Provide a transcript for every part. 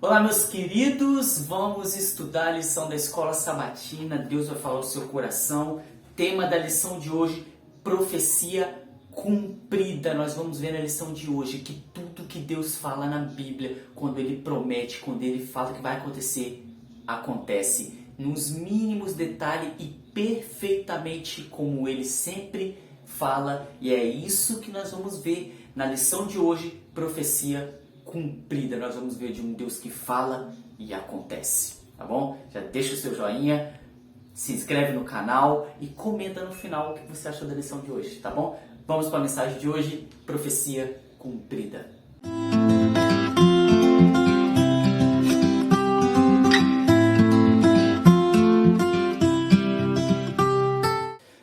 Olá, meus queridos, vamos estudar a lição da Escola Sabatina. Deus vai falar ao seu coração. Tema da lição de hoje, profecia cumprida. Nós vamos ver na lição de hoje que tudo que Deus fala na Bíblia, quando Ele promete, quando Ele fala que vai acontecer, acontece nos mínimos detalhes e perfeitamente como Ele sempre fala. E é isso que nós vamos ver na lição de hoje, profecia cumprida. Nós vamos ver de um Deus que fala e acontece, tá bom? Já deixa o seu joinha, se inscreve no canal e comenta no final o que você achou da lição de hoje, tá bom? Vamos para a mensagem de hoje, profecia cumprida.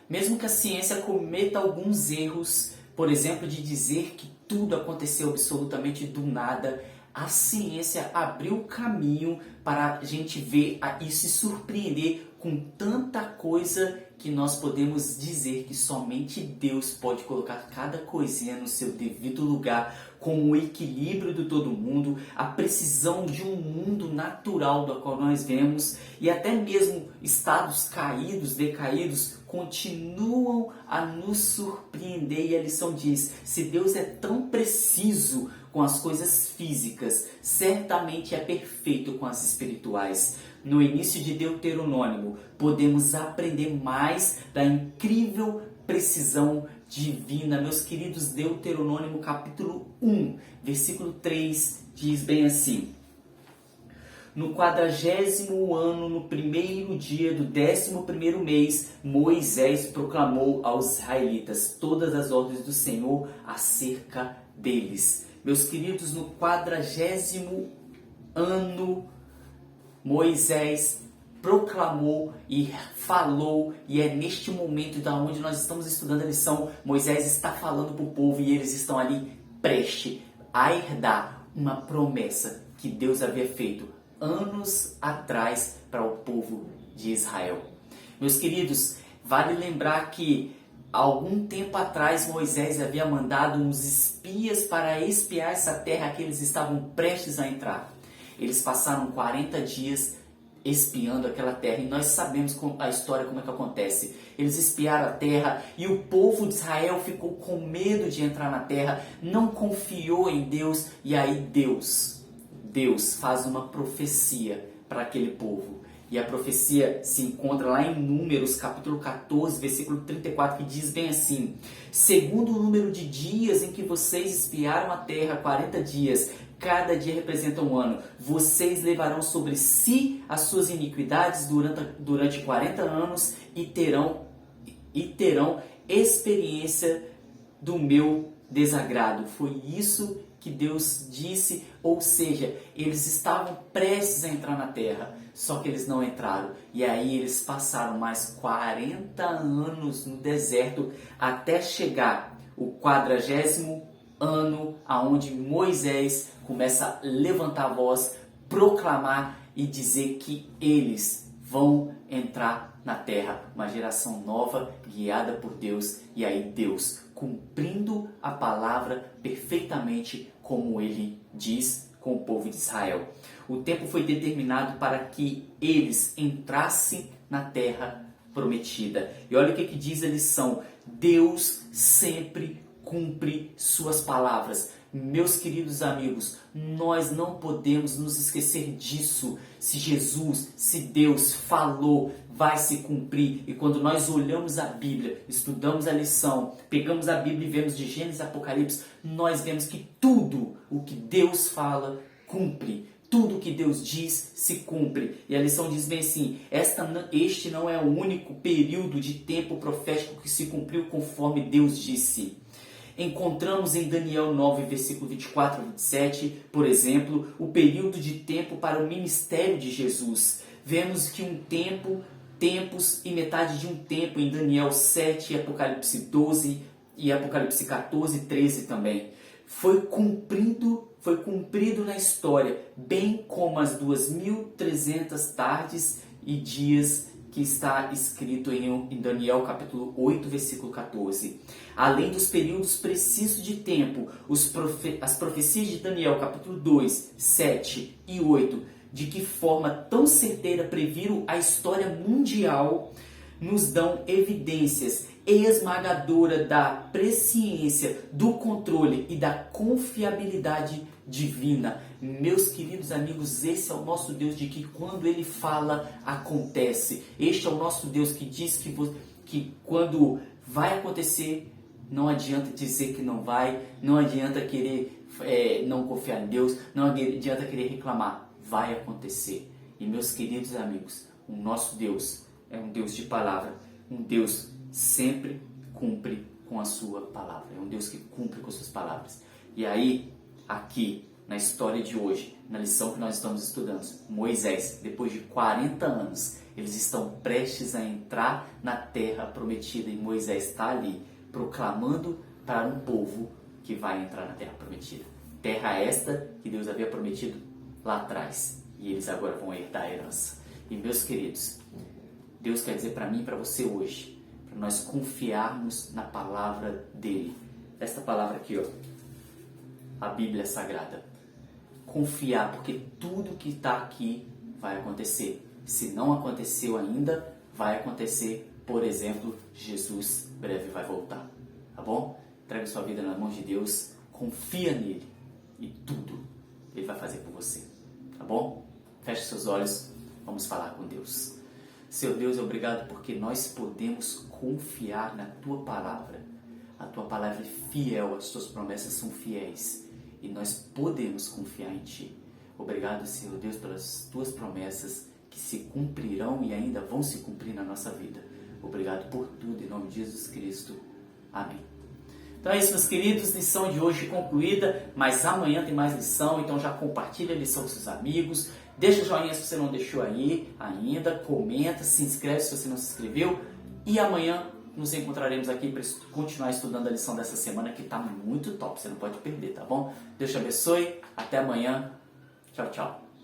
Mesmo que a ciência cometa alguns erros, por exemplo, de dizer que tudo aconteceu absolutamente do nada, a ciência abriu caminho para a gente ver e se surpreender com tanta coisa que nós podemos dizer que somente Deus pode colocar cada coisinha no seu devido lugar, com o equilíbrio de todo mundo, a precisão de um mundo natural do qual nós vemos, e até mesmo estados caídos, decaídos, continuam a nos surpreender. E a lição diz: se Deus é tão preciso com as coisas físicas, certamente é perfeito com as espirituais. No início de Deuteronômio, podemos aprender mais da incrível precisão divina. Meus queridos, Deuteronômio capítulo 1, versículo 3, diz bem assim: no 40º ano, no primeiro dia do 11º mês, Moisés proclamou aos israelitas todas as ordens do Senhor acerca deles. Meus queridos, no 40º ano, Moisés proclamou e falou, e é neste momento da onde nós estamos estudando a lição. Moisés está falando para o povo e eles estão ali prestes a herdar uma promessa que Deus havia feito anos atrás para o povo de Israel. Meus queridos, vale lembrar que algum tempo atrás Moisés havia mandado uns espias para espiar essa terra que eles estavam prestes a entrar. Eles passaram 40 dias espiando aquela terra, e nós sabemos a história, como é que acontece. Eles espiaram a terra e o povo de Israel ficou com medo de entrar na terra, não confiou em Deus, e aí Deus faz uma profecia para aquele povo. E a profecia se encontra lá em Números, capítulo 14, versículo 34, que diz bem assim: segundo o número de dias em que vocês espiaram a terra, 40 dias, cada dia representa um ano, vocês levarão sobre si as suas iniquidades durante 40 anos e terão experiência do meu desagrado. Foi isso que Deus disse, ou seja, eles estavam prestes a entrar na terra, só que eles não entraram. E aí eles passaram mais 40 anos no deserto até chegar o 40º ano, aonde Moisés começa a levantar a voz, proclamar e dizer que eles vão entrar na terra, uma geração nova, guiada por Deus, e aí Deus cumprindo a palavra perfeitamente como Ele diz com o povo de Israel. O tempo foi determinado para que eles entrassem na terra prometida. E olha o que diz a lição: Deus sempre cumpre suas palavras. Meus queridos amigos, nós não podemos nos esquecer disso. Se Jesus, se Deus falou, vai se cumprir. E quando nós olhamos a Bíblia, estudamos a lição, pegamos a Bíblia e vemos de Gênesis a Apocalipse, nós vemos que tudo o que Deus fala, cumpre. Tudo o que Deus diz, se cumpre. E a lição diz bem assim: este não é o único período de tempo profético que se cumpriu conforme Deus disse. Encontramos em Daniel 9, versículo 24 a 27, por exemplo, o período de tempo para o ministério de Jesus. Vemos que tempos e metade de um tempo em Daniel 7, Apocalipse 12 e Apocalipse 14, 13 também. Foi cumprido na história, bem como as 2.300 tardes e dias que está escrito em Daniel capítulo 8, versículo 14. Além dos períodos precisos de tempo, as profecias de Daniel capítulo 2, 7 e 8, de que forma tão certeira previram a história mundial, nos dão evidências esmagadora da presciência, do controle e da confiabilidade divina. Meus queridos amigos, esse é o nosso Deus de que quando Ele fala, acontece. Este é o nosso Deus que diz que quando vai acontecer, não adianta dizer que não vai, não adianta querer não confiar em Deus, não adianta querer reclamar. Vai acontecer. E meus queridos amigos, o nosso Deus é um Deus de palavra, um Deus sempre cumpre com a sua palavra. É um Deus que cumpre com suas palavras. E aí, aqui, na história de hoje, na lição que nós estamos estudando, Moisés, depois de 40 anos, eles estão prestes a entrar na terra prometida. E Moisés está ali, proclamando para um povo que vai entrar na terra prometida. Terra esta que Deus havia prometido lá atrás. E eles agora vão herdar a herança. E meus queridos, Deus quer dizer para mim e para você hoje, para nós confiarmos na palavra dele. Esta palavra aqui, ó, a Bíblia Sagrada. Confiar, porque tudo que está aqui vai acontecer. Se não aconteceu ainda, vai acontecer. Por exemplo, Jesus breve vai voltar. Tá bom? Entregue sua vida nas mãos de Deus, confia nele e tudo ele vai fazer por você. Tá bom? Feche seus olhos, vamos falar com Deus. Seu Deus, obrigado porque nós podemos confiar na Tua Palavra. A Tua Palavra é fiel, as Tuas promessas são fiéis. E nós podemos confiar em Ti. Obrigado, Senhor Deus, pelas Tuas promessas que se cumprirão e ainda vão se cumprir na nossa vida. Obrigado por tudo, em nome de Jesus Cristo. Amém. Então é isso, meus queridos, lição de hoje concluída, mas amanhã tem mais lição, então já compartilha a lição com seus amigos, deixa o joinha se você não deixou aí ainda, comenta, se inscreve se você não se inscreveu e amanhã nos encontraremos aqui para continuar estudando a lição dessa semana que está muito top, você não pode perder, tá bom? Deus te abençoe, até amanhã, tchau, tchau.